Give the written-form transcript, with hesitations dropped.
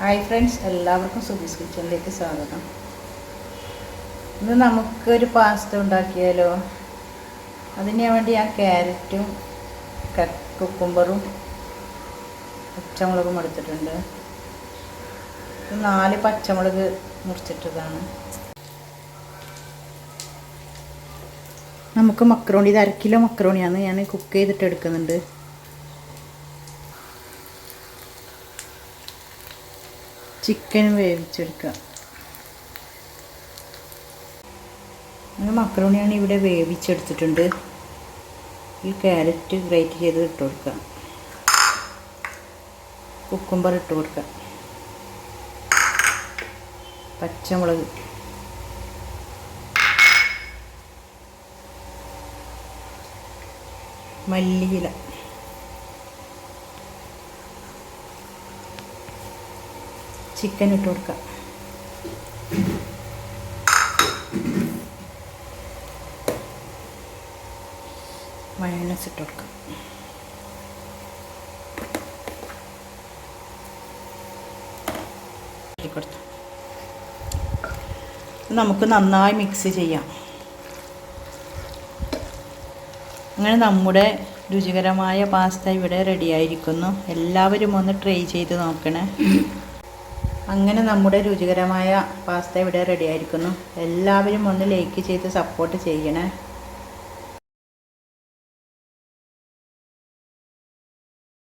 Hi friends, എല്ലാവർക്കും സുബീസ് കിച്ചണിലേക്ക് സ്വാഗതം. ഇന്ന് നമുക്കൊരു പാസ്ത ഉണ്ടാക്കിയാലോ. അതിന് വേണ്ടി ഞാൻ ക്യാരറ്റും കുക്കുംബറും പച്ചമുളകും എടുത്തിട്ടുണ്ട്. 4 പച്ചമുളക് മുറിച്ചിട്ടതാണ്. നമുക്ക് മക്രോണി, ഇത് 1 കിലോ മക്രോണിയാണ് ഞാൻ കുക്ക് ചെയ്തിട്ട് എടുക്കുന്നുണ്ട്. ചിക്കനും വേവിച്ചെടുക്കുക. മക്രോണിയാണ് ഇവിടെ വേവിച്ചെടുത്തിട്ടുണ്ട്. ഈ ക്യാരറ്റ് ഗ്രേറ്റ് ചെയ്ത് ഇട്ട് കൊടുക്കുക. കുക്കുംബർ ഇട്ട് കൊടുക്കുക. പച്ചമുളക്, മല്ലിയില, ചിക്കൻ ഇട്ട് കൊടുക്കുക. മയോണൈസ് ഇട്ട് കൊടുക്കുക. നമുക്ക് നന്നായി മിക്സ് ചെയ്യാം. അങ്ങനെ നമ്മുടെ രുചികരമായ പാസ്ത ഇവിടെ റെഡിയായിരിക്കുന്നു. എല്ലാവരും ഒന്ന് ട്രൈ ചെയ്ത് നോക്കണേ. അങ്ങനെ നമ്മുടെ രുചികരമായ പാസ്ത ഇവിടെ റെഡിയായിരിക്കുന്നു. എല്ലാവരും ഒന്ന് ലൈക്ക് ചെയ്ത് സപ്പോർട്ട് ചെയ്യണേ.